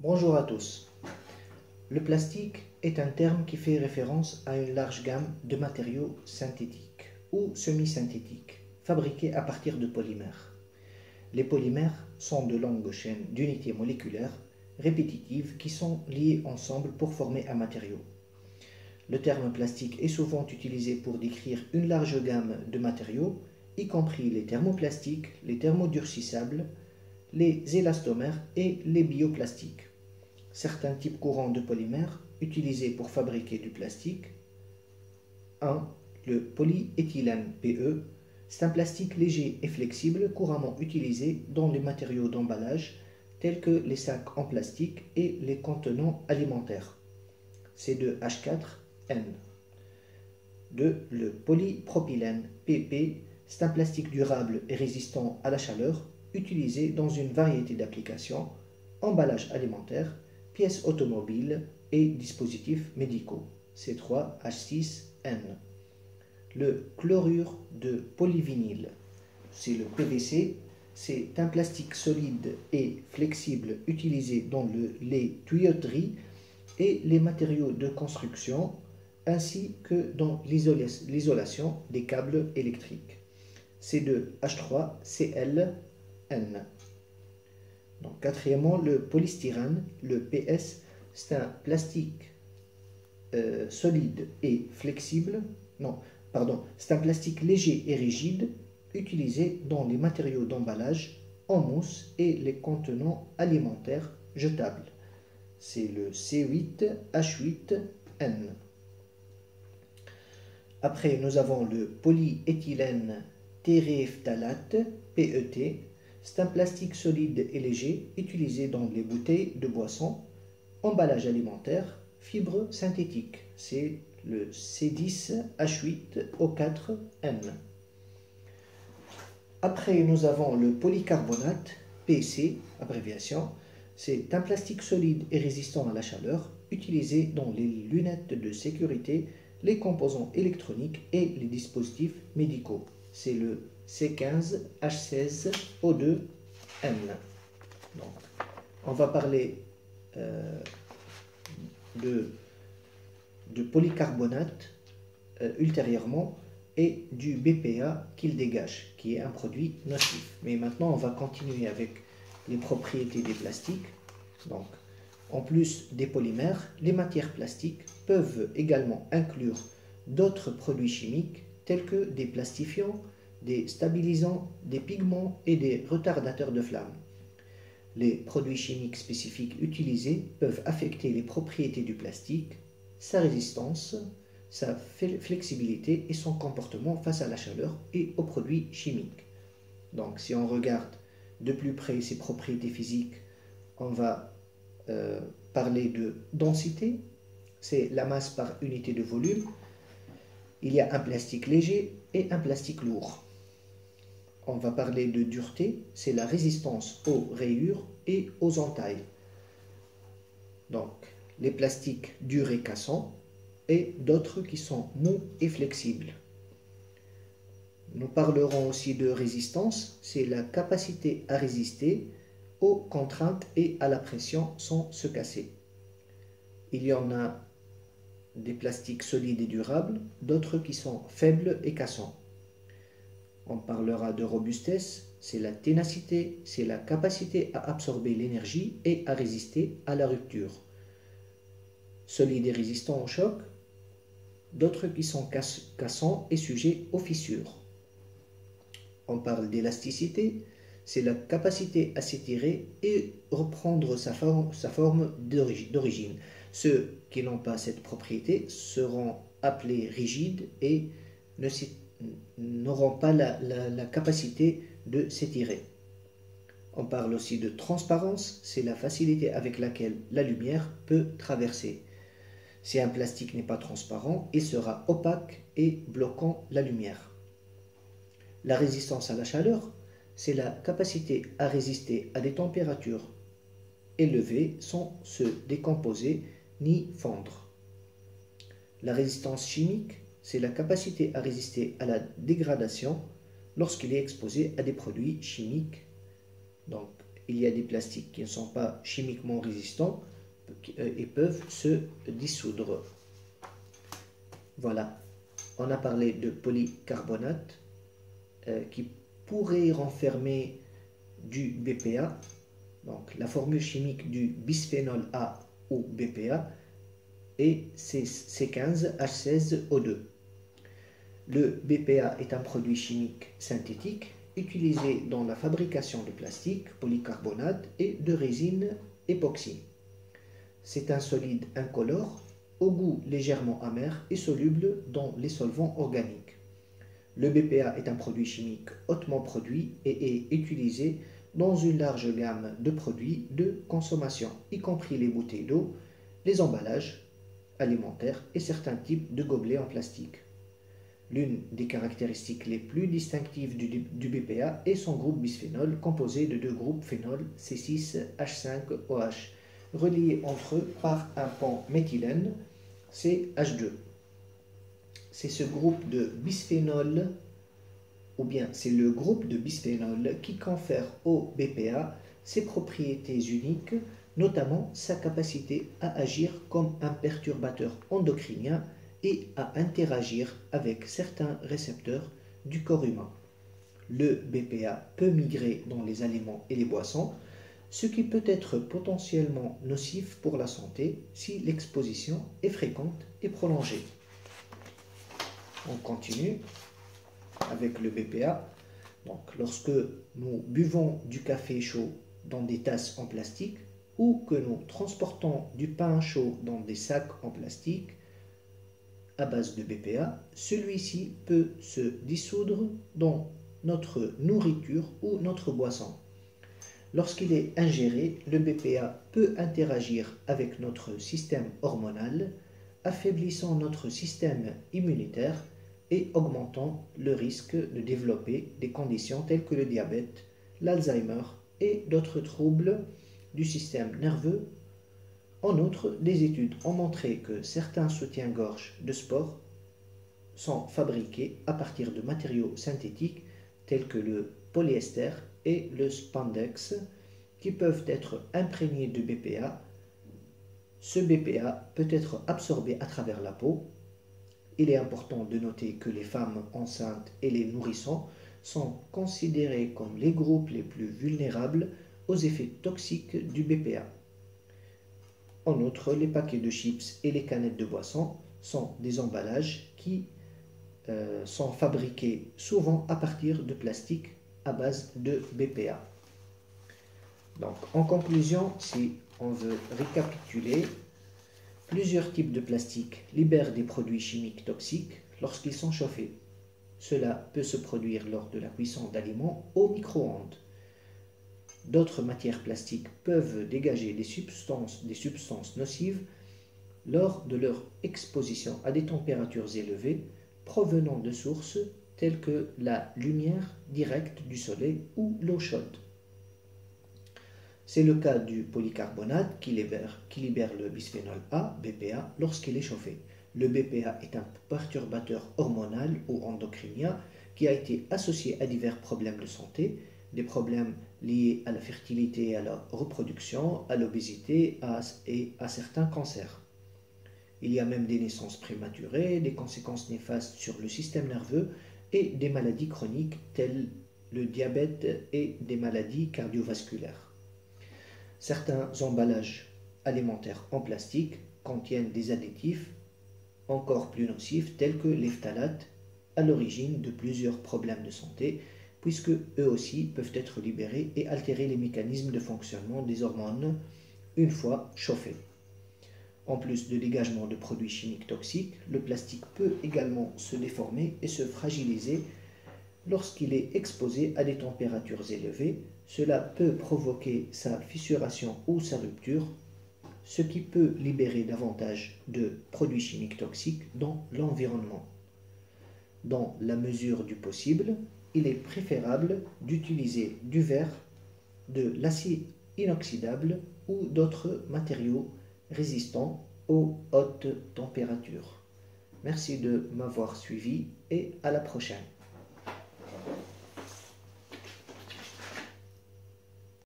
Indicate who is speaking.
Speaker 1: Bonjour à tous. Le plastique est un terme qui fait référence à une large gamme de matériaux synthétiques ou semi-synthétiques fabriqués à partir de polymères. Les polymères sont de longues chaînes d'unités moléculaires répétitives qui sont liées ensemble pour former un matériau. Le terme plastique est souvent utilisé pour décrire une large gamme de matériaux, y compris les thermoplastiques, les thermodurcissables, les élastomères et les bioplastiques. Certains types courants de polymères utilisés pour fabriquer du plastique. 1. Le polyéthylène PE. C'est un plastique léger et flexible couramment utilisé dans les matériaux d'emballage tels que les sacs en plastique et les contenants alimentaires. C2H4N. 2. Le polypropylène PP. C'est un plastique durable et résistant à la chaleur utilisé dans une variété d'applications, emballage alimentaire, pièces automobiles et dispositifs médicaux. C3H6N. Le chlorure de polyvinyle, c'est le PVC. C'est un plastique solide et flexible utilisé dans les tuyauteries et les matériaux de construction, ainsi que dans l'isolation des câbles électriques. C2H3Cl. Donc, quatrièmement, le polystyrène, le PS, c'est un plastique solide et flexible. Non, pardon, c'est un plastique léger et rigide utilisé dans les matériaux d'emballage en mousse et les contenants alimentaires jetables. C'est le C8H8N. Après, nous avons le polyéthylène téréphtalate, PET. C'est un plastique solide et léger utilisé dans les bouteilles de boissons, emballage alimentaire, fibres synthétiques. C'est le C10H8O4N. Après, nous avons le polycarbonate, PC, abréviation. C'est un plastique solide et résistant à la chaleur utilisé dans les lunettes de sécurité, les composants électroniques et les dispositifs médicaux. C'est le C15H16O2N. Donc, on va parler de polycarbonate ultérieurement et du BPA qu'il dégage, qui est un produit nocif. Mais maintenant, on va continuer avec les propriétés des plastiques. Donc, en plus des polymères, les matières plastiques peuvent également inclure d'autres produits chimiques tels que des plastifiants, des stabilisants, des pigments et des retardateurs de flamme. Les produits chimiques spécifiques utilisés peuvent affecter les propriétés du plastique, sa résistance, sa flexibilité et son comportement face à la chaleur et aux produits chimiques. Donc, si on regarde de plus près ses propriétés physiques, on va parler de densité, c'est la masse par unité de volume. Il y a un plastique léger et un plastique lourd. On va parler de dureté, c'est la résistance aux rayures et aux entailles. Donc, les plastiques durs et cassants et d'autres qui sont mous et flexibles. Nous parlerons aussi de résistance, c'est la capacité à résister aux contraintes et à la pression sans se casser. Il y en a des plastiques solides et durables, d'autres qui sont faibles et cassants. On parlera de robustesse, c'est la ténacité, c'est la capacité à absorber l'énergie et à résister à la rupture. Solide et résistant au choc, d'autres qui sont cassants et sujets aux fissures. On parle d'élasticité, c'est la capacité à s'étirer et reprendre sa forme d'origine. Ceux qui n'ont pas cette propriété seront appelés rigides et n'auront pas la capacité de s'étirer. On parle aussi de transparence, c'est la facilité avec laquelle la lumière peut traverser. Si un plastique n'est pas transparent, il sera opaque et bloquant la lumière. La résistance à la chaleur, c'est la capacité à résister à des températures élevées sans se décomposer ni fondre. La résistance chimique, c'est la capacité à résister à la dégradation lorsqu'il est exposé à des produits chimiques. Donc, il y a des plastiques qui ne sont pas chimiquement résistants et peuvent se dissoudre. Voilà, on a parlé de polycarbonate qui pourrait renfermer du BPA. Donc la formule chimique du bisphénol A ou BPA est C15H16O2. Le BPA est un produit chimique synthétique utilisé dans la fabrication de plastique, polycarbonate et de résine époxy. C'est un solide incolore, au goût légèrement amer et soluble dans les solvants organiques. Le BPA est un produit chimique hautement produit et est utilisé dans une large gamme de produits de consommation, y compris les bouteilles d'eau, les emballages alimentaires et certains types de gobelets en plastique. L'une des caractéristiques les plus distinctives du BPA est son groupe bisphénol composé de deux groupes phénol C6H5OH reliés entre eux par un pont méthylène CH2. C'est ce groupe de bisphénol, ou bien c'est le groupe de bisphénol qui confère au BPA ses propriétés uniques, notamment sa capacité à agir comme un perturbateur endocrinien et à interagir avec certains récepteurs du corps humain. Le BPA peut migrer dans les aliments et les boissons, ce qui peut être potentiellement nocif pour la santé si l'exposition est fréquente et prolongée. On continue avec le BPA. Donc, lorsque nous buvons du café chaud dans des tasses en plastique ou que nous transportons du pain chaud dans des sacs en plastique à base de BPA, celui-ci peut se dissoudre dans notre nourriture ou notre boisson. Lorsqu'il est ingéré, le BPA peut interagir avec notre système hormonal, affaiblissant notre système immunitaire et augmentant le risque de développer des conditions telles que le diabète, l'Alzheimer et d'autres troubles du système nerveux. En outre, des études ont montré que certains soutiens-gorge de sport sont fabriqués à partir de matériaux synthétiques tels que le polyester et le spandex qui peuvent être imprégnés de BPA. Ce BPA peut être absorbé à travers la peau. Il est important de noter que les femmes enceintes et les nourrissons sont considérés comme les groupes les plus vulnérables aux effets toxiques du BPA. En outre, les paquets de chips et les canettes de boissons sont des emballages qui sont fabriqués souvent à partir de plastique à base de BPA. Donc, en conclusion, si on veut récapituler, plusieurs types de plastique libèrent des produits chimiques toxiques lorsqu'ils sont chauffés. Cela peut se produire lors de la cuisson d'aliments au micro-ondes. D'autres matières plastiques peuvent dégager des substances nocives lors de leur exposition à des températures élevées provenant de sources telles que la lumière directe du soleil ou l'eau chaude. C'est le cas du polycarbonate qui libère le bisphénol A, BPA, lorsqu'il est chauffé. Le BPA est un perturbateur hormonal ou endocrinien qui a été associé à divers problèmes de santé, des problèmes liés à la fertilité et à la reproduction, à l'obésité et à certains cancers. Il y a même des naissances prématurées, des conséquences néfastes sur le système nerveux et des maladies chroniques telles le diabète et des maladies cardiovasculaires. Certains emballages alimentaires en plastique contiennent des additifs encore plus nocifs tels que les phtalates, à l'origine de plusieurs problèmes de santé, puisque eux aussi peuvent être libérés et altérer les mécanismes de fonctionnement des hormones une fois chauffés. En plus de dégagement de produits chimiques toxiques, le plastique peut également se déformer et se fragiliser lorsqu'il est exposé à des températures élevées. Cela peut provoquer sa fissuration ou sa rupture, ce qui peut libérer davantage de produits chimiques toxiques dans l'environnement. Dans la mesure du possible, il est préférable d'utiliser du verre, de l'acier inoxydable ou d'autres matériaux résistants aux hautes températures. Merci de m'avoir suivi et à la prochaine.